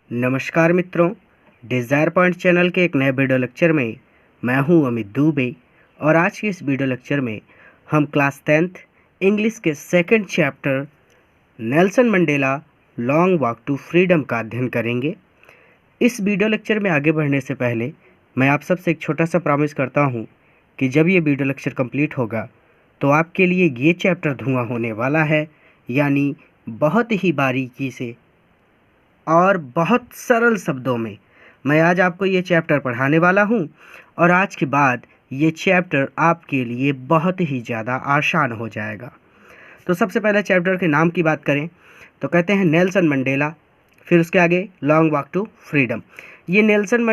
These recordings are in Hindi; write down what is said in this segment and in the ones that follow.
नमस्कार मित्रों, डिज़ायर पॉइंट चैनल के एक नए वीडियो लेक्चर में मैं हूं अमित दुबे। और आज के इस वीडियो लेक्चर में हम क्लास 10th इंग्लिश के second chapter Nelson Mandela long walk to freedom का अध्ययन करेंगे। इस वीडियो लेक्चर में आगे बढ़ने से पहले मैं आप सबसे एक छोटा सा प्रॉमिस करता हूं कि जब ये वीडियो लेक्चर कंप्लीट होगा तो आपके लिए ये चैप्टर धुआं होने वाला है, यानी बहुत ही बारीकी से और बहुत सरल शब्दों में मैं आज आपको ये चैप्टर पढ़ाने वाला हूँ। और आज के बाद ये चैप्टर आपके लिए बहुत ही ज़्यादा आसान हो जाएगा। तो सबसे पहले चैप्टर के नाम की बात करें तो कहते हैं नेल्सन मंडेला, फिर उसके आगे लॉन्ग वॉक टू फ्रीडम। ये नेल्सन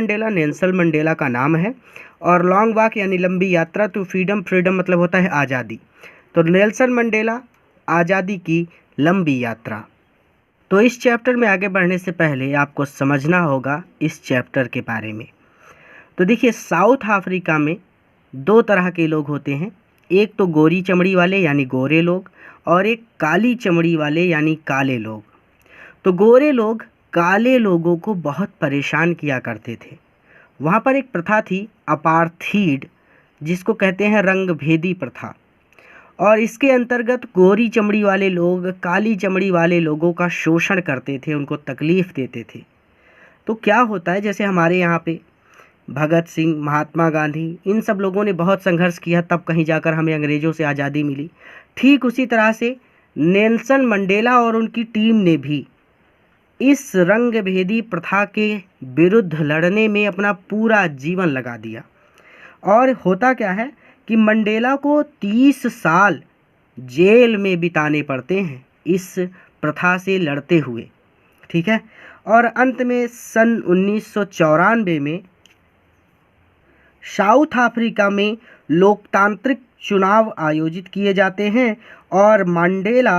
मंडेला का नाम है और लॉन्ग वॉक यानी लंबी यात्रा टू फ्रीडम, फ्रीडम मतलब होता है आज़ादी। तो नेल्सन मंडेला आज़ादी की लंबी यात्रा। तो इस चैप्टर में आगे बढ़ने से पहले आपको समझना होगा इस चैप्टर के बारे में। तो देखिए, साउथ अफ्रीका में दो तरह के लोग होते हैं, एक तो गोरी चमड़ी वाले यानी गोरे लोग और एक काली चमड़ी वाले यानी काले लोग। तो गोरे लोग काले लोगों को बहुत परेशान किया करते थे। वहाँ पर एक प्रथा थी अपार्थीड, जिसको कहते हैं रंग भेदी प्रथा। और इसके अंतर्गत गोरी चमड़ी वाले लोग काली चमड़ी वाले लोगों का शोषण करते थे, उनको तकलीफ़ देते थे। तो क्या होता है, जैसे हमारे यहाँ पे भगत सिंह, महात्मा गांधी, इन सब लोगों ने बहुत संघर्ष किया, तब कहीं जाकर हमें अंग्रेज़ों से आज़ादी मिली। ठीक उसी तरह से नेल्सन मंडेला और उनकी टीम ने भी इस रंग भेदी प्रथा के विरुद्ध लड़ने में अपना पूरा जीवन लगा दिया। और होता क्या है कि मंडेला को 30 साल जेल में बिताने पड़ते हैं इस प्रथा से लड़ते हुए, ठीक है। और अंत में सन 1994 में साउथ अफ्रीका में लोकतांत्रिक चुनाव आयोजित किए जाते हैं और मंडेला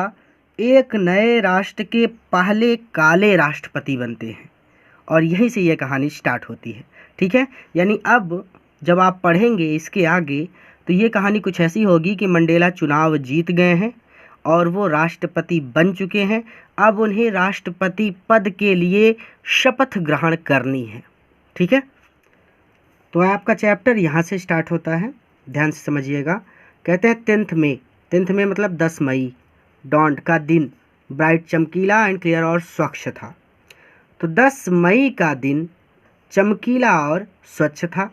एक नए राष्ट्र के पहले काले राष्ट्रपति बनते हैं। और यहीं से यह कहानी स्टार्ट होती है, ठीक है। यानी अब जब आप पढ़ेंगे इसके आगे तो ये कहानी कुछ ऐसी होगी कि मंडेला चुनाव जीत गए हैं और वो राष्ट्रपति बन चुके हैं। अब उन्हें राष्ट्रपति पद के लिए शपथ ग्रहण करनी है, ठीक है। तो आपका चैप्टर यहाँ से स्टार्ट होता है, ध्यान से समझिएगा। कहते हैं 10th में मतलब 10 मई, डॉन्ट का दिन ब्राइट, चमकीला एंड क्लियर और स्वच्छ था। तो 10 मई का दिन चमकीला और स्वच्छ था।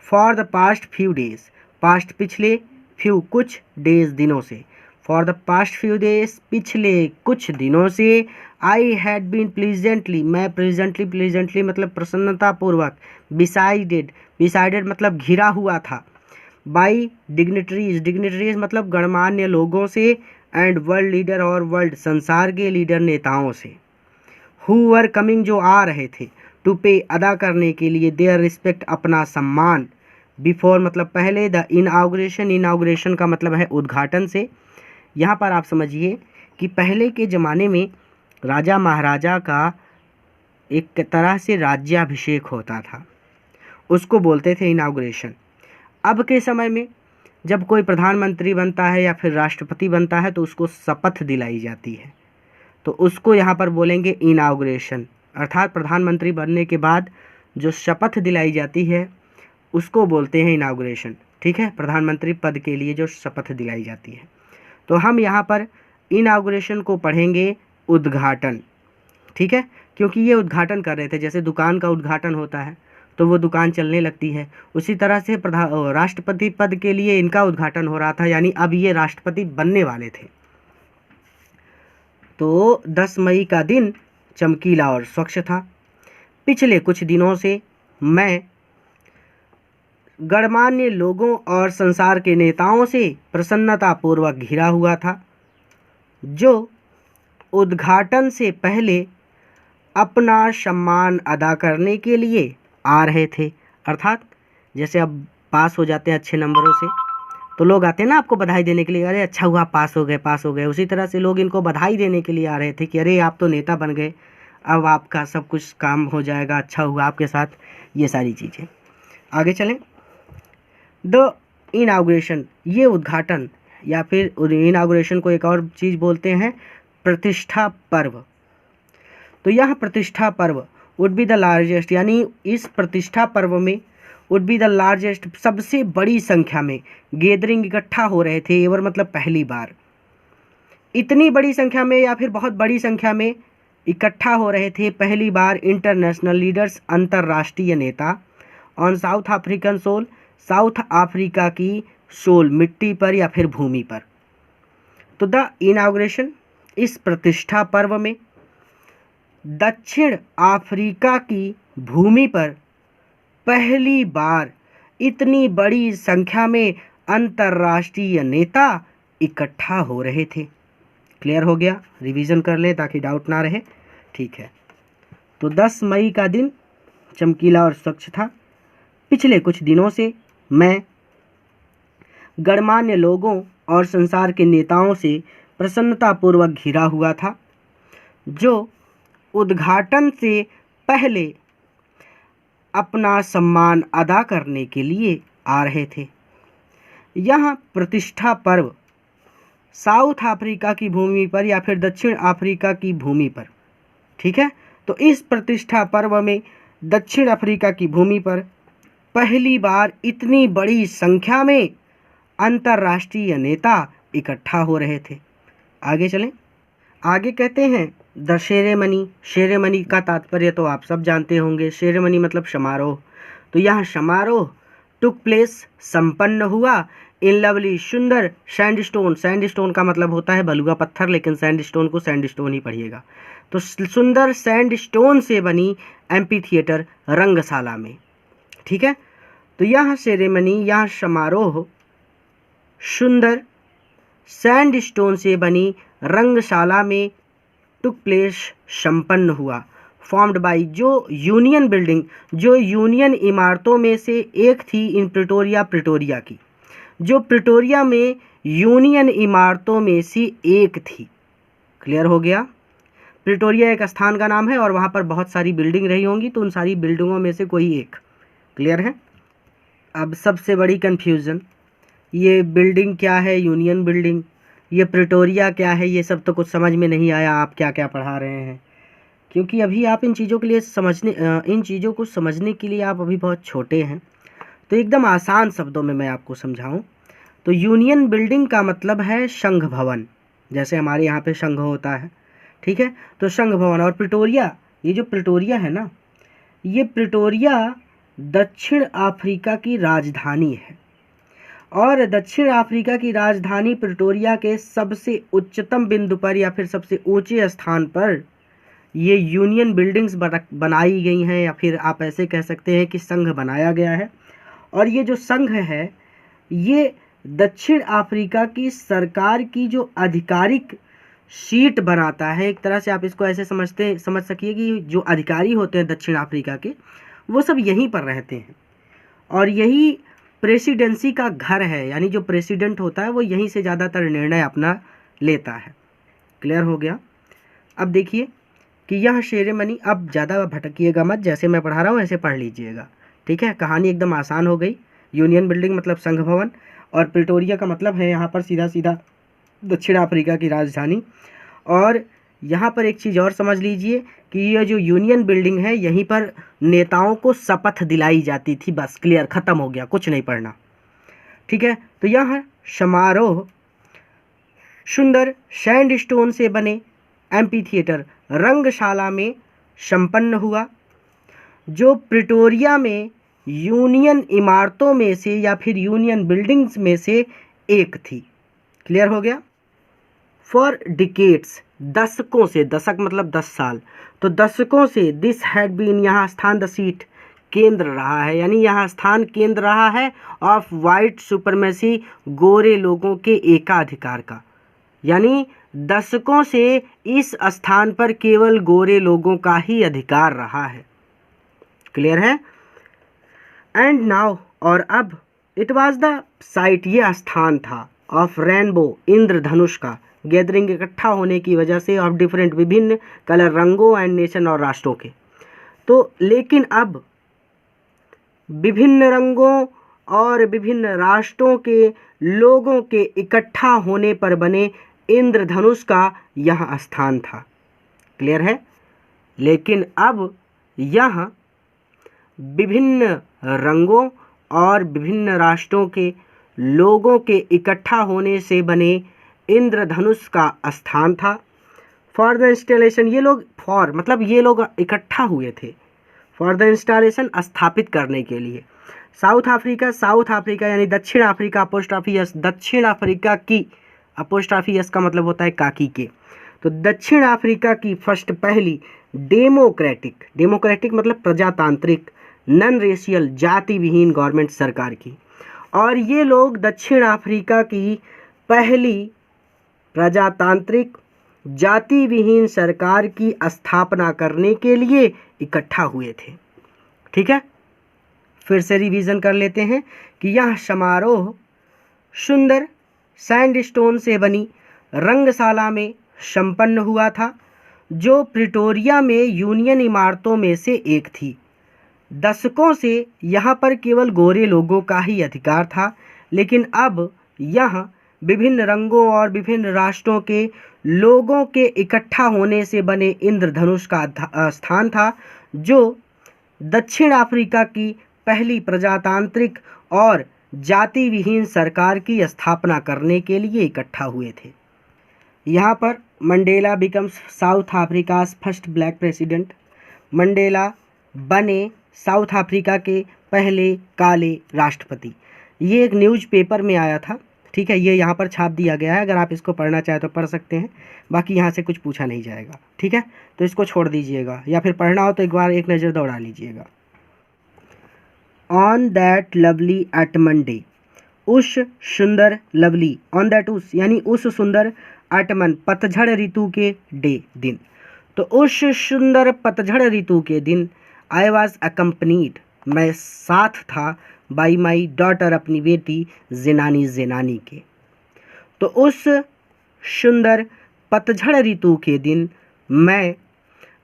For the past few days, past पिछले, फ्यू कुछ, डेज दिनों से। For the past few days पिछले कुछ दिनों से। आई हैड बीन प्लीजेंटली, मैं प्लीजेंटली मतलब प्रसन्नतापूर्वक। डिसाइडेड मतलब घिरा हुआ था। बाई डिग्निटरीज मतलब गणमान्य लोगों से। एंड वर्ल्ड लीडर और वर्ल्ड संसार के लीडर नेताओं से। हु वर कमिंग जो आ रहे थे। टू पे अदा करने के लिए, देयर रिस्पेक्ट अपना सम्मान। बिफोर मतलब पहले। द इनाग्रेशन का मतलब है उद्घाटन से। यहाँ पर आप समझिए कि पहले के ज़माने में राजा महाराजा का एक तरह से राज्याभिषेक होता था, उसको बोलते थे इनाग्रेशन। अब के समय में जब कोई प्रधानमंत्री बनता है या फिर राष्ट्रपति बनता है तो उसको शपथ दिलाई जाती है, तो उसको यहाँ पर बोलेंगे इनाग्रेशन। अर्थात प्रधानमंत्री बनने के बाद जो शपथ दिलाई जाती है उसको बोलते हैं इनाग्रेशन, ठीक है। प्रधानमंत्री पद के लिए जो शपथ दिलाई जाती है, तो हम यहाँ पर इनाग्रेशन को पढ़ेंगे उद्घाटन, ठीक है। क्योंकि ये उद्घाटन कर रहे थे, जैसे दुकान का उद्घाटन होता है तो वो दुकान चलने लगती है, उसी तरह से राष्ट्रपति पद के लिए इनका उद्घाटन हो रहा था, यानी अब ये राष्ट्रपति बनने वाले थे। तो 10 मई का दिन चमकीला और स्वच्छ था। पिछले कुछ दिनों से मैं गणमान्य लोगों और संसार के नेताओं से प्रसन्नतापूर्वक घिरा हुआ था, जो उद्घाटन से पहले अपना सम्मान अदा करने के लिए आ रहे थे। अर्थात जैसे अब पास हो जाते हैं अच्छे नंबरों से तो लोग आते हैं ना आपको बधाई देने के लिए, अरे अच्छा हुआ पास हो गए। उसी तरह से लोग इनको बधाई देने के लिए आ रहे थे कि अरे आप तो नेता बन गए, अब आपका सब कुछ काम हो जाएगा, अच्छा हुआ आपके साथ, ये सारी चीज़ें। आगे चलें। द इनाग्रेशन, ये उद्घाटन या फिर इनाग्रेशन को एक और चीज़ बोलते हैं प्रतिष्ठा पर्व। तो यह प्रतिष्ठा पर्व वुड बी द लार्जेस्ट, यानी इस प्रतिष्ठा पर्व में वुड बी द लार्जेस्ट, सबसे बड़ी संख्या में गैदरिंग इकट्ठा हो रहे थे। एवर मतलब पहली बार, इतनी बड़ी संख्या में या फिर बहुत बड़ी संख्या में इकट्ठा हो रहे थे पहली बार इंटरनेशनल लीडर्स, अंतर्राष्ट्रीय नेता, on South African soul, South Africa की सोल, मिट्टी पर या फिर भूमि पर। तो द इनाग्रेशन, इस प्रतिष्ठा पर्व में दक्षिण अफ्रीका की भूमि पर पहली बार इतनी बड़ी संख्या में अंतर्राष्ट्रीय नेता इकट्ठा हो रहे थे। क्लियर हो गया? रिवीजन कर ले ताकि डाउट ना रहे। ठीक है, तो 10 मई का दिन चमकीला और स्वच्छ था। पिछले कुछ दिनों से मैं गणमान्य लोगों और संसार के नेताओं से प्रसन्नतापूर्वक घिरा हुआ था, जो उद्घाटन से पहले अपना सम्मान अदा करने के लिए आ रहे थे। यह प्रतिष्ठा पर्व साउथ अफ्रीका की भूमि पर या फिर दक्षिण अफ्रीका की भूमि पर, ठीक है। तो इस प्रतिष्ठा पर्व में दक्षिण अफ्रीका की भूमि पर पहली बार इतनी बड़ी संख्या में अंतर्राष्ट्रीय नेता इकट्ठा हो रहे थे। आगे चलें। आगे कहते हैं द सेरेमनी। सेरेमनी का तात्पर्य तो आप सब जानते होंगे। सेरेमनी मतलब समारोह। तो यह समारोह टुक प्लेस, संपन्न हुआ, इन लवली, सुंदर सैंडस्टोन। सैंडस्टोन का मतलब होता है बलुआ पत्थर, लेकिन सैंडस्टोन को सैंडस्टोन ही पढ़िएगा। तो सुंदर सैंडस्टोन से बनी एम्पी थिएटर, रंगशाला में, ठीक है। तो यह सेरेमनी, यह समारोह सुंदर सैंडस्टोन से बनी रंगशाला में टुक प्लेस, संपन्न हुआ। फॉर्म्ड बाई, जो यूनियन बिल्डिंग, जो यूनियन इमारतों में से एक थी इन प्रिटोरिया, प्रिटोरिया की, जो प्रिटोरिया में यूनियन इमारतों में से एक थी। क्लियर हो गया? प्रिटोरिया एक स्थान का नाम है और वहाँ पर बहुत सारी बिल्डिंग रही होंगी, तो उन सारी बिल्डिंगों में से कोई एक। क्लियर है? अब सबसे बड़ी कन्फ्यूज़न, ये बिल्डिंग क्या है, यूनियन बिल्डिंग, ये प्रिटोरिया क्या है, ये सब तो कुछ समझ में नहीं आया आप क्या क्या पढ़ा रहे हैं, क्योंकि अभी आप इन चीज़ों के लिए इन चीज़ों को समझने के लिए आप अभी बहुत छोटे हैं। तो एकदम आसान शब्दों में मैं आपको समझाऊं तो यूनियन बिल्डिंग का मतलब है संघ भवन, जैसे हमारे यहाँ पे संघ होता है, ठीक है। तो संघ भवन। और प्रिटोरिया, ये जो प्रिटोरिया है ना, ये प्रिटोरिया दक्षिण अफ्रीका की राजधानी है। और दक्षिण अफ्रीका की राजधानी प्रिटोरिया के सबसे उच्चतम बिंदु पर या फिर सबसे ऊंचे स्थान पर ये यूनियन बिल्डिंग्स बनाई गई हैं, या फिर आप ऐसे कह सकते हैं कि संघ बनाया गया है। और ये जो संघ है, ये दक्षिण अफ्रीका की सरकार की जो आधिकारिक सीट बनाता है। एक तरह से आप इसको ऐसे समझ सकिए कि जो अधिकारी होते हैं दक्षिण अफ्रीका के, वो सब यहीं पर रहते हैं और यही प्रेसिडेंसी का घर है, यानी जो प्रेसिडेंट होता है वो यहीं से ज़्यादातर निर्णय अपना लेता है। क्लियर हो गया? अब देखिए कि यह सेरेमनी, अब ज़्यादा भटकिएगा मत, जैसे मैं पढ़ा रहा हूँ ऐसे पढ़ लीजिएगा, ठीक है। कहानी एकदम आसान हो गई। यूनियन बिल्डिंग मतलब संघ भवन, और प्रिटोरिया का मतलब है यहाँ पर सीधा सीधा दक्षिण अफ्रीका की राजधानी। और यहाँ पर एक चीज़ और समझ लीजिए कि ये जो यूनियन बिल्डिंग है, यहीं पर नेताओं को शपथ दिलाई जाती थी। बस क्लियर, ख़त्म हो गया, कुछ नहीं पढ़ना, ठीक है। तो यह समारोह सुंदर सैंडस्टोन से बने एम्पी थिएटर, रंगशाला में संपन्न हुआ, जो प्रिटोरिया में यूनियन इमारतों में से या फिर यूनियन बिल्डिंग्स में से एक थी। क्लियर हो गया? फॉर डिकेड्स, दशकों से, दशक मतलब 10 साल, तो दशकों से दिस हैड बीन, यहाँ स्थान द सीट, केंद्र रहा है, यानी यहाँ स्थान केंद्र रहा है ऑफ वाइट सुपरमेसी, गोरे लोगों के एकाधिकार का। यानी दशकों से इस स्थान पर केवल गोरे लोगों का ही अधिकार रहा है। क्लियर है? एंड नाउ, और अब, इट वाज द साइट, ये स्थान था, ऑफ रेनबो, इंद्रधनुष का, गैदरिंग इकट्ठा होने की वजह से, ऑफ डिफरेंट, विभिन्न कलर, रंगों एंड नेशन, और राष्ट्रों के। तो लेकिन अब विभिन्न रंगों और विभिन्न राष्ट्रों के लोगों के इकट्ठा होने पर बने इंद्रधनुष का यह स्थान था। क्लियर है? लेकिन अब यहाँ विभिन्न रंगों और विभिन्न राष्ट्रों के लोगों के इकट्ठा होने से बने इंद्रधनुष का स्थान था। फॉर द इंस्टॉलेशन, ये लोग ये लोग इकट्ठा हुए थे फॉर द इंस्टॉलेशन, स्थापित करने के लिए। साउथ अफ्रीका यानी दक्षिण अफ्रीका, अपोस्ट्रोफी दक्षिण अफ्रीका की, अपोस्ट्रोफी का मतलब होता है काकी के। तो दक्षिण अफ्रीका की पहली डेमोक्रेटिक मतलब प्रजातांत्रिक, नॉन रेशियल जाति विहीन गवर्नमेंट सरकार की। और ये लोग दक्षिण अफ्रीका की पहली प्रजातांत्रिक जाति विहीन सरकार की स्थापना करने के लिए इकट्ठा हुए थे। ठीक है, फिर से रिवीजन कर लेते हैं कि यह समारोह सुंदर सैंडस्टोन से बनी रंगशाला में संपन्न हुआ था, जो प्रिटोरिया में यूनियन इमारतों में से एक थी। दशकों से यहाँ पर केवल गोरे लोगों का ही अधिकार था, लेकिन अब यहाँ विभिन्न रंगों और विभिन्न राष्ट्रों के लोगों के इकट्ठा होने से बने इंद्रधनुष का स्थान था, जो दक्षिण अफ्रीका की पहली प्रजातांत्रिक और जाति विहीन सरकार की स्थापना करने के लिए इकट्ठा हुए थे। यहाँ पर Mandela becomes south Africa's first black president. Mandela बने साउथ अफ्रीका के पहले काले राष्ट्रपति। ये एक न्यूज़पेपर में आया था। ठीक है, ये यहाँ पर छाप दिया गया है, अगर आप इसको पढ़ना चाहें तो पढ़ सकते हैं, बाकी यहाँ से कुछ पूछा नहीं जाएगा। ठीक है, तो इसको छोड़ दीजिएगा, या फिर पढ़ना हो तो एक बार एक नज़र दौड़ा लीजिएगा। ऑन दैट लवली एटमन डे, उस सुंदर लवली, ऑन दैट उस यानी उस सुंदर, एटमन पतझड़ ऋतु के दिन। तो उस सुंदर पतझड़ ऋतु के दिन आई वॉज अकम्पनीड, मैं साथ था, बाई माई डॉटर, अपनी बेटी जेनानी के। तो उस सुंदर पतझड़ ऋतु के दिन मैं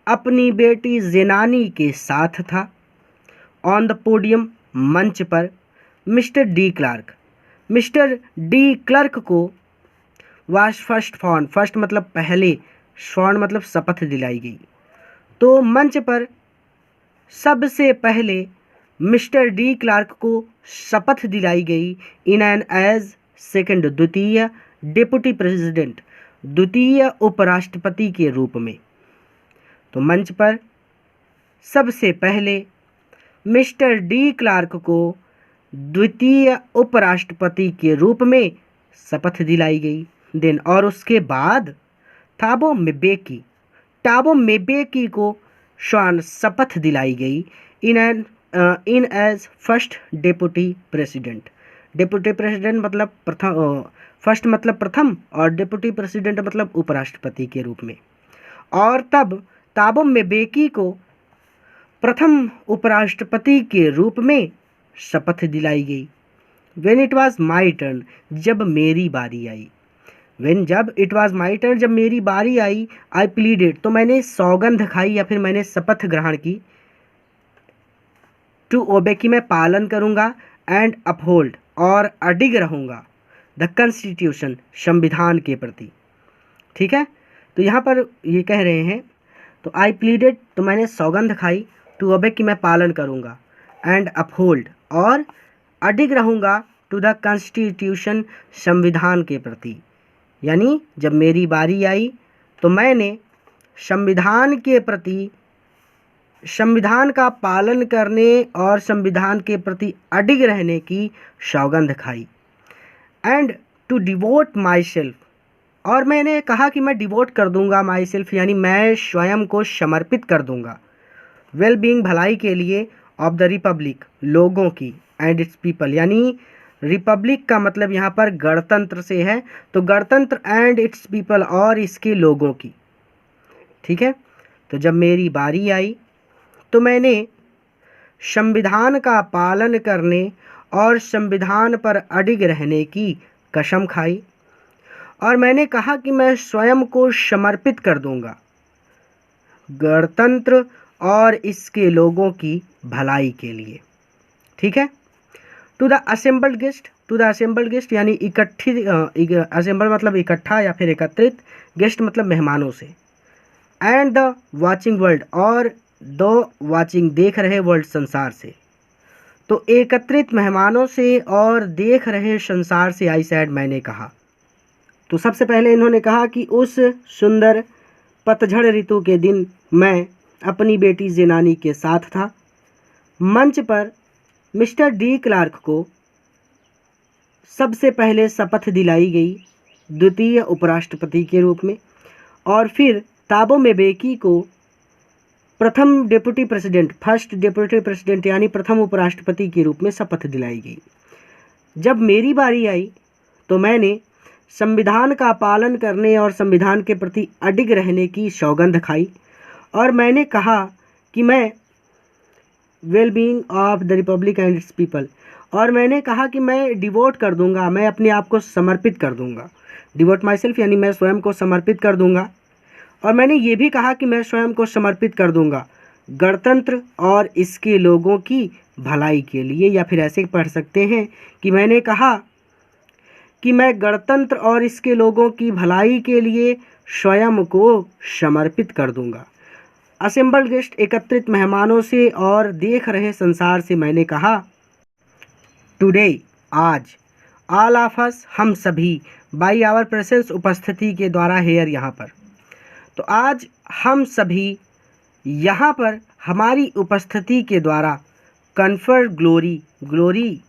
अपनी बेटी जेनानी के साथ था। ऑन द पोडियम, मंच पर, मिस्टर डी क्लर्क को वाज फर्स्ट मतलब पहले, स्वर्ण मतलब शपथ दिलाई गई। तो मंच पर सबसे पहले मिस्टर डी क्लार्क को शपथ दिलाई गई इन एन एज सेकंड, द्वितीय डिप्टी प्रेसिडेंट, द्वितीय उपराष्ट्रपति के रूप में। तो मंच पर सबसे पहले मिस्टर डी क्लार्क को द्वितीय उपराष्ट्रपति के रूप में शपथ दिलाई गई। देन और उसके बाद थाबो म्बेकी को शपथ दिलाई गई in as first deputy president. Deputy president मतलब प्रथम, फर्स्ट मतलब प्रथम, और डेप्यूटी प्रेसिडेंट मतलब उपराष्ट्रपति के रूप में। और तब ताबो म्बेकी को प्रथम उपराष्ट्रपति के रूप में शपथ दिलाई गई। When it was my turn, जब मेरी बारी आई। जब इट वाज माई टर्न, जब मेरी बारी आई, आई प्लीडेड, तो मैंने सौगंध खाई या फिर मैंने शपथ ग्रहण की, टू ओबे, कि मैं पालन करूँगा, एंड अपहोल्ड, और अडिग रहूँगा, द कॉन्स्टिट्यूशन, संविधान के प्रति। ठीक है, तो यहाँ पर ये कह रहे हैं, तो आई प्लीडेड, तो मैंने सौगंध खाई, टू ओबे, कि मैं पालन करूँगा, एंड अपहोल्ड, और अडिग रहूँगा, टू द कॉन्स्टिट्यूशन, संविधान के प्रति। यानी जब मेरी बारी आई तो मैंने संविधान के प्रति, संविधान का पालन करने और संविधान के प्रति अडिग रहने की सौगंध खाई। And to devote myself, और मैंने कहा कि मैं डिवोट कर दूंगा माई सेल्फ, यानी मैं स्वयं को समर्पित कर दूंगा, वेल बीइंग, भलाई के लिए, ऑफ द रिपब्लिक, लोगों की, एंड इट्स पीपल, यानी रिपब्लिक का मतलब यहाँ पर गणतंत्र से है, तो गणतंत्र एंड इट्स पीपल, और इसके लोगों की। ठीक है, तो जब मेरी बारी आई तो मैंने संविधान का पालन करने और संविधान पर अडिग रहने की कसम खाई, और मैंने कहा कि मैं स्वयं को समर्पित कर दूंगा गणतंत्र और इसके लोगों की भलाई के लिए। ठीक है, टू द असेंबल्ड गेस्ट, यानी असेंबल मतलब इकट्ठा या फिर एकत्रित, गेस्ट मतलब मेहमानों से, एंड द वाचिंग वर्ल्ड, और दो वाचिंग देख रहे वर्ल्ड संसार से। तो एकत्रित मेहमानों से और देख रहे संसार से आई सैड मैंने कहा। तो सबसे पहले इन्होंने कहा कि उस सुंदर पतझड़ ऋतु के दिन मैं अपनी बेटी जेनानी के साथ था। मंच पर मिस्टर डी क्लार्क को सबसे पहले शपथ दिलाई गई द्वितीय उपराष्ट्रपति के रूप में, और फिर ताबो म्बेकी को प्रथम deputy president, first deputy president यानी प्रथम उपराष्ट्रपति के रूप में शपथ दिलाई गई। जब मेरी बारी आई तो मैंने संविधान का पालन करने और संविधान के प्रति अडिग रहने की सौगंध खाई, और मैंने कहा कि मैं well being of the Republic and it's people, और मैंने कहा कि मैं डिवोट कर दूंगा, मैं अपने आप को समर्पित कर दूंगा। डिवोट माई सेल्फ यानी मैं स्वयं को समर्पित कर दूंगा। और मैंने ये भी कहा कि मैं स्वयं को समर्पित कर दूंगा गणतंत्र और इसके लोगों की भलाई के लिए, या फिर ऐसे पढ़ सकते हैं कि मैंने कहा कि मैं गणतंत्र और इसके लोगों की भलाई के लिए स्वयं को समर्पित कर दूंगा। असेंबल्ड गेस्ट, एकत्रित मेहमानों से और देख रहे संसार से मैंने कहा, टुडे, आज, ऑल ऑफ अस, हम सभी, बाई आवर प्रेजेंस, उपस्थिति के द्वारा हेयर, यहाँ पर। तो आज हम सभी यहाँ पर हमारी उपस्थिति के द्वारा confer glory, glory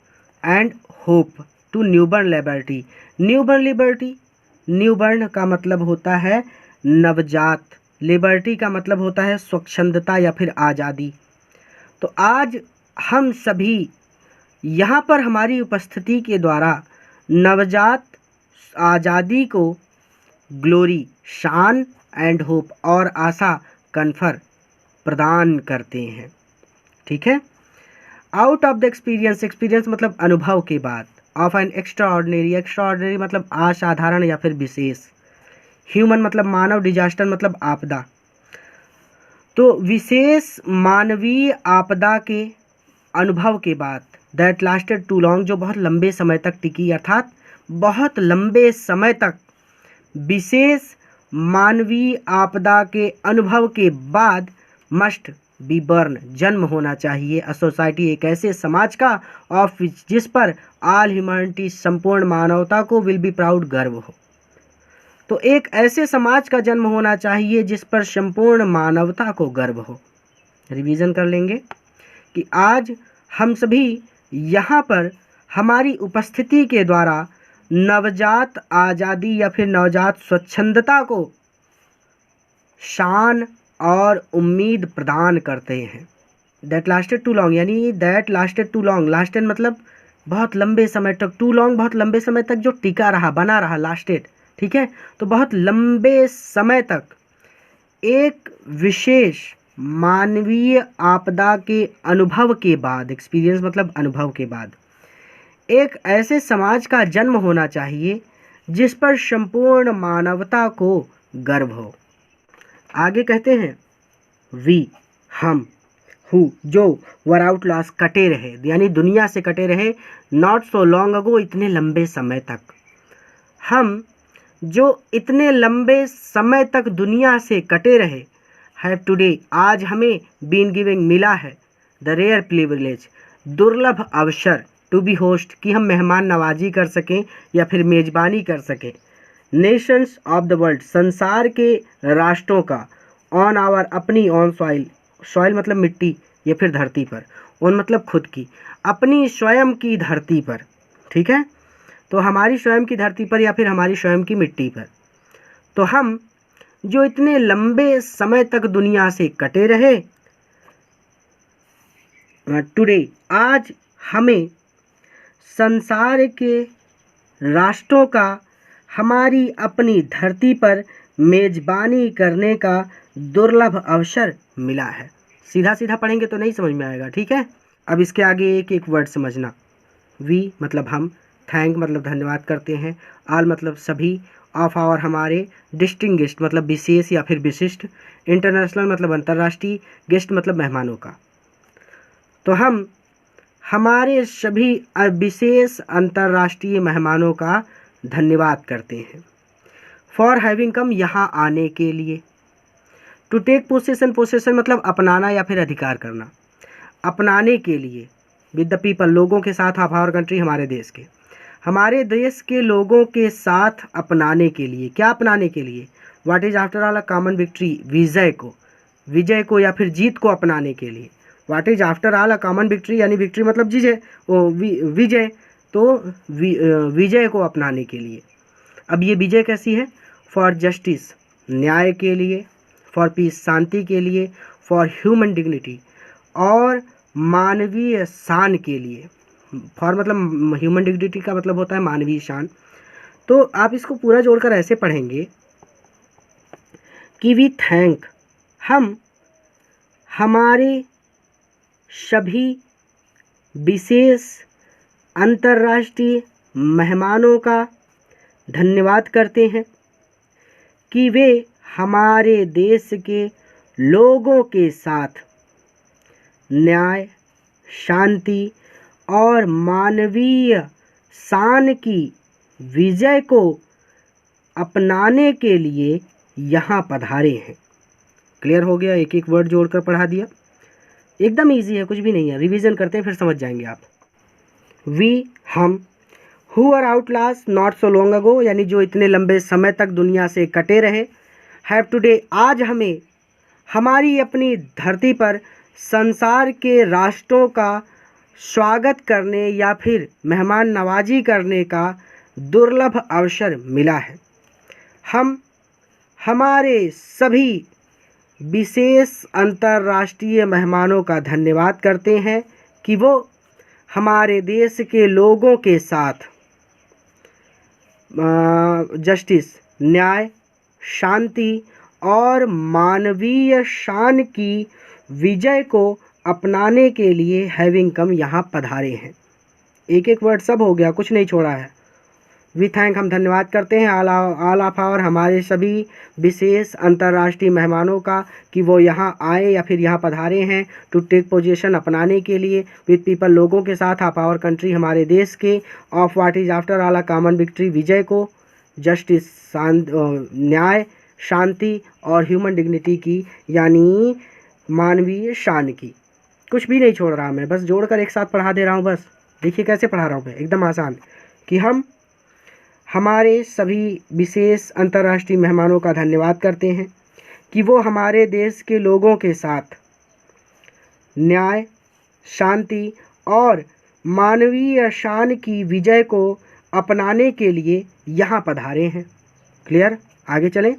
and hope to newborn liberty. Newborn liberty, newborn का मतलब होता है नवजात, लिबर्टी का मतलब होता है स्वच्छंदता या फिर आज़ादी। तो आज हम सभी यहाँ पर हमारी उपस्थिति के द्वारा नवजात आज़ादी को ग्लोरी, शान एंड होप और आशा कन्फर, प्रदान करते हैं। ठीक है। Out of the experience, experience मतलब अनुभव के बाद, ऑफ एन एक्स्ट्राऑर्डिनरी, एक्स्ट्राऑर्डिनरी मतलब असाधारण या फिर विशेष, ह्यूमन मतलब मानव, डिजास्टर मतलब आपदा। तो विशेष मानवीय आपदा के अनुभव के बाद, दैट लास्टेड टू लॉन्ग, जो बहुत लंबे समय तक टिकी, अर्थात बहुत लंबे समय तक विशेष मानवीय आपदा के अनुभव के बाद, मस्ट बी बर्न, जन्म होना चाहिए। अ सोसाइटी, एक ऐसे समाज का, ऑफ जिस पर ऑल ह्यूमैनिटी, संपूर्ण मानवता को, विल बी प्राउड, गर्व हो। तो एक ऐसे समाज का जन्म होना चाहिए जिस पर संपूर्ण मानवता को गर्व हो। रिवीजन कर लेंगे कि आज हम सभी यहाँ पर हमारी उपस्थिति के द्वारा नवजात आज़ादी या फिर नवजात स्वच्छंदता को शान और उम्मीद प्रदान करते हैं। दैट लास्टेड टू लॉन्ग, यानी that lasted too long, lasted मतलब बहुत लंबे समय तक, टू लॉन्ग बहुत लंबे समय तक जो टिका रहा, बना रहा, लास्टेड। ठीक है। तो बहुत लंबे समय तक एक विशेष मानवीय आपदा के अनुभव के बाद, एक्सपीरियंस मतलब अनुभव के बाद, एक ऐसे समाज का जन्म होना चाहिए जिस पर संपूर्ण मानवता को गर्व हो। आगे कहते हैं, वी, हम, हु, जो वर आउट लॉस्ट, कटे रहे, यानी दुनिया से कटे रहे, नॉट सो लॉन्ग अगो, इतने लंबे समय तक। हम जो इतने लंबे समय तक दुनिया से कटे रहे, हैव टुडे, आज हमें बीन गिविंग, मिला है, द रेयर प्रिविलेज, दुर्लभ अवसर, टू बी होस्ट, कि हम मेहमान नवाजी कर सकें या फिर मेज़बानी कर सकें, नेशंस ऑफ द वर्ल्ड, संसार के राष्ट्रों का, ऑन आवर, अपनी, ऑन सॉइल, सॉइल मतलब मिट्टी या फिर धरती पर, ऑन मतलब खुद की, अपनी स्वयं की धरती पर। ठीक है। तो हमारी स्वयं की धरती पर या फिर हमारी स्वयं की मिट्टी पर। तो हम जो इतने लंबे समय तक दुनिया से कटे रहे, टुडे, आज हमें संसार के राष्ट्रों का हमारी अपनी धरती पर मेज़बानी करने का दुर्लभ अवसर मिला है। सीधा सीधा पढ़ेंगे तो नहीं समझ में आएगा। ठीक है। अब इसके आगे एक एक वर्ड समझना। वी मतलब हम, थैंक मतलब धन्यवाद करते हैं, ऑल मतलब सभी, ऑफ आवर हमारे, डिस्टिंग्विश्ड मतलब विशेष या फिर विशिष्ट, इंटरनेशनल मतलब अंतर्राष्ट्रीय, गेस्ट मतलब मेहमानों का। तो हम हमारे सभी विशेष अंतर्राष्ट्रीय मेहमानों का धन्यवाद करते हैं, फॉर हैविंग कम, यहाँ आने के लिए। टू टेक पोसेशन, पोसेशन मतलब अपनाना या फिर अधिकार करना, अपनाने के लिए, विद द पीपल, लोगों के साथ, ऑफ आवर कंट्री, हमारे देश के, हमारे देश के लोगों के साथ अपनाने के लिए। क्या अपनाने के लिए? What is after all a common victory, विजय को, विजय को या फिर जीत को अपनाने के लिए। What is after all a common victory, यानी विक्ट्री मतलब विजय, विजय, तो विजय को अपनाने के लिए। अब ये विजय कैसी है? फॉर जस्टिस, न्याय के लिए, फॉर पीस, शांति के लिए, फॉर ह्यूमन डिग्निटी, और मानवीय शान के लिए। फॉर मतलब ह्यूमन डिग्निटी का मतलब होता है मानवीय शान। तो आप इसको पूरा जोड़कर ऐसे पढ़ेंगे कि वी थैंक, हम हमारे सभी विशेष अंतर्राष्ट्रीय मेहमानों का धन्यवाद करते हैं कि वे हमारे देश के लोगों के साथ न्याय, शांति और मानवीय शान की विजय को अपनाने के लिए यहाँ पधारे हैं। क्लियर हो गया? एक एक वर्ड जोड़कर पढ़ा दिया, एकदम इजी है, कुछ भी नहीं है। रिवीजन करते हैं फिर समझ जाएंगे आप। वी, हम, who are outlaws not so long ago, यानी जो इतने लंबे समय तक दुनिया से कटे रहे, हैव टुडे, आज हमें हमारी अपनी धरती पर संसार के राष्ट्रों का स्वागत करने या फिर मेहमान नवाजी करने का दुर्लभ अवसर मिला है। हम हमारे सभी विशेष अंतर्राष्ट्रीय मेहमानों का धन्यवाद करते हैं कि वो हमारे देश के लोगों के साथ जस्टिस, न्याय, शांति और मानवीय शान की विजय को अपनाने के लिए हैविंग कम, यहाँ पधारे हैं। एक एक वर्ड सब हो गया, कुछ नहीं छोड़ा है। वी थैंक, हम धन्यवाद करते हैं ऑल ऑफ आवर, हमारे सभी विशेष अंतर्राष्ट्रीय मेहमानों का कि वो यहाँ आए या फिर यहाँ पधारे हैं। टू टेक पोजीशन, अपनाने के लिए, विद पीपल, लोगों के साथ, ऑफ आवर कंट्री, हमारे देश के, of what is after all a common victory, विजय को, जस्टिस, न्याय, शांति और ह्यूमन डिग्निटी की, यानी मानवीय शान की। कुछ भी नहीं छोड़ रहा मैं, बस जोड़कर एक साथ पढ़ा दे रहा हूँ। बस देखिए कैसे पढ़ा रहा हूँ मैं, एकदम आसान, कि हम हमारे सभी विशेष अंतर्राष्ट्रीय मेहमानों का धन्यवाद करते हैं कि वो हमारे देश के लोगों के साथ न्याय, शांति और मानवीय शान की विजय को अपनाने के लिए यहाँ पधारे हैं। क्लियर? आगे चलें।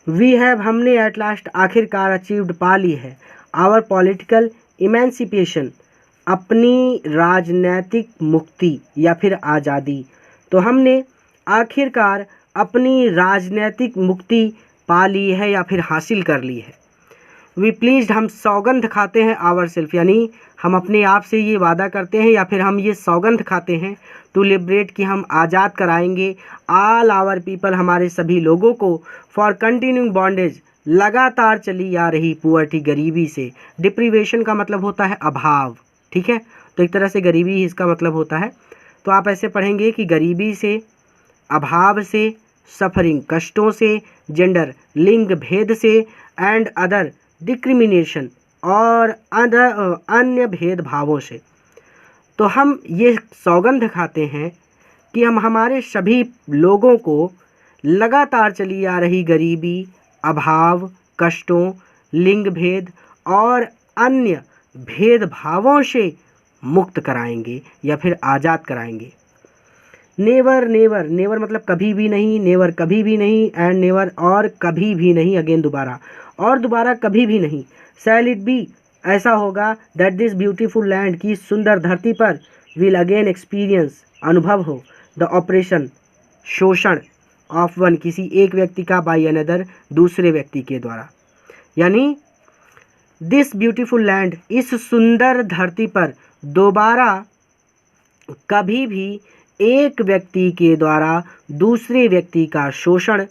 वी हैव, हमने एट लास्ट, आखिरकार, अचीव्ड, पा ली है, आवर पॉलिटिकल इमेंसिपेशन, अपनी राजनैतिक मुक्ति या फिर आज़ादी। तो हमने आखिरकार अपनी राजनैतिक मुक्ति पा ली है या फिर हासिल कर ली है। वी प्लीज्ड, हम सौगंध खाते हैं, आवर सेल्फ, यानी हम अपने आप से ये वादा करते हैं या फिर हम ये सौगंध खाते हैं, टू लिबरेट, कि हम आज़ाद कराएंगे, ऑल आवर पीपल, हमारे सभी लोगों को, फॉर कंटिन्यूइंग बॉन्डेज, लगातार चली आ रही पुअर्टी, गरीबी से। डिप्रीवेशन का मतलब होता है अभाव, ठीक है, तो एक तरह से गरीबी ही इसका मतलब होता है। तो आप ऐसे पढ़ेंगे कि गरीबी से, अभाव से, सफरिंग, कष्टों से, जेंडर, लिंग भेद से, एंड अदर डिस्क्रिमिनेशन, और अन्य भेदभावों से। तो हम ये सौगंध खाते हैं कि हम हमारे सभी लोगों को लगातार चली आ रही गरीबी, अभाव, कष्टों, लिंग भेद और अन्य भेदभावों से मुक्त कराएंगे या फिर आज़ाद कराएंगे। नेवर, नेवर, नेवर मतलब कभी भी नहीं, नेवर कभी भी नहीं, एंड नेवर और कभी भी नहीं, अगेन दोबारा, और दोबारा कभी भी नहीं। शैल इट बी, ऐसा होगा, दैट दिस ब्यूटीफुल लैंड, की सुंदर धरती पर, विल अगेन एक्सपीरियंस, अनुभव हो, द ऑपरेशन, शोषण, ऑफ वन, किसी एक व्यक्ति का, बाय अनदर, दूसरे व्यक्ति के द्वारा। यानी दिस ब्यूटीफुल लैंड, इस सुंदर धरती पर दोबारा कभी भी एक व्यक्ति के द्वारा दूसरे व्यक्ति का शोषण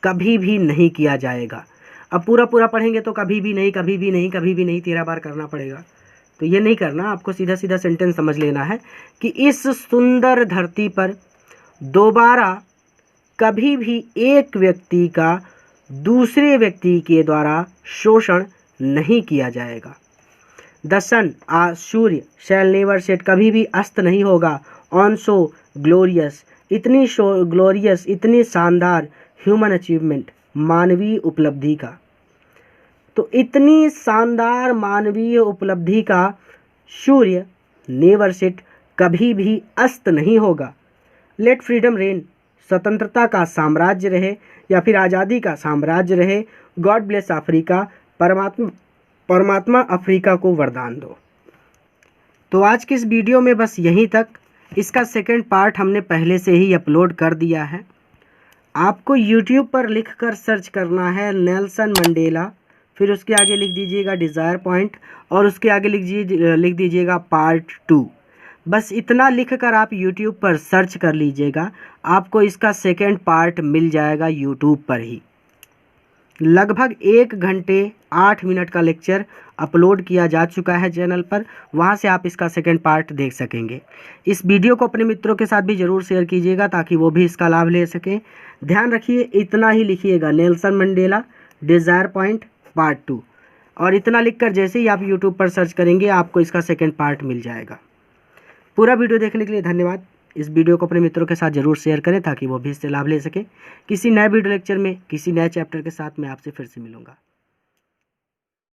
कभी भी नहीं किया जाएगा। अब पूरा पूरा पढ़ेंगे तो कभी भी नहीं, कभी भी नहीं, कभी भी नहीं 13 बार करना पड़ेगा, तो ये नहीं करना, आपको सीधा सीधा सेंटेंस समझ लेना है कि इस सुंदर धरती पर दोबारा कभी भी एक व्यक्ति का दूसरे व्यक्ति के द्वारा शोषण नहीं किया जाएगा। द सन सूर्य शैल नेवर सेट कभी भी अस्त नहीं होगा। ऑन सो ग्लोरियस ग्लोरियस इतनी शानदार ह्यूमन अचीवमेंट मानवीय उपलब्धि का, तो इतनी शानदार मानवीय उपलब्धि का सूर्य नेवर सेट कभी भी अस्त नहीं होगा। लेट फ्रीडम रेन स्वतंत्रता का साम्राज्य रहे या फिर आज़ादी का साम्राज्य रहे। गॉड ब्लेस अफ्रीका परमात्मा अफ्रीका को वरदान दो। तो आज की इस वीडियो में बस यहीं तक। इसका सेकंड पार्ट हमने पहले से ही अपलोड कर दिया है। आपको यूट्यूब पर लिखकर सर्च करना है नेल्सन मंडेला, फिर उसके आगे लिख दीजिएगा डिज़ायर पॉइंट और उसके आगे लिख दीजिएगा पार्ट 2। बस इतना लिखकर आप यूट्यूब पर सर्च कर लीजिएगा, आपको इसका सेकंड पार्ट मिल जाएगा यूट्यूब पर ही। लगभग 1 घंटे 8 मिनट का लेक्चर अपलोड किया जा चुका है चैनल पर, वहां से आप इसका सेकंड पार्ट देख सकेंगे। इस वीडियो को अपने मित्रों के साथ भी ज़रूर शेयर कीजिएगा ताकि वो भी इसका लाभ ले सकें। ध्यान रखिए, इतना ही लिखिएगा Nelson Mandela desire point part 2, और इतना लिखकर जैसे ही आप यूट्यूब पर सर्च करेंगे आपको इसका सेकंड पार्ट मिल जाएगा। पूरा वीडियो देखने के लिए धन्यवाद। इस वीडियो को अपने मित्रों के साथ ज़रूर शेयर करें ताकि वो भी इससे लाभ ले सके। किसी नए वीडियो लेक्चर में किसी नए चैप्टर के साथ मैं आपसे फिर से मिलूंगा।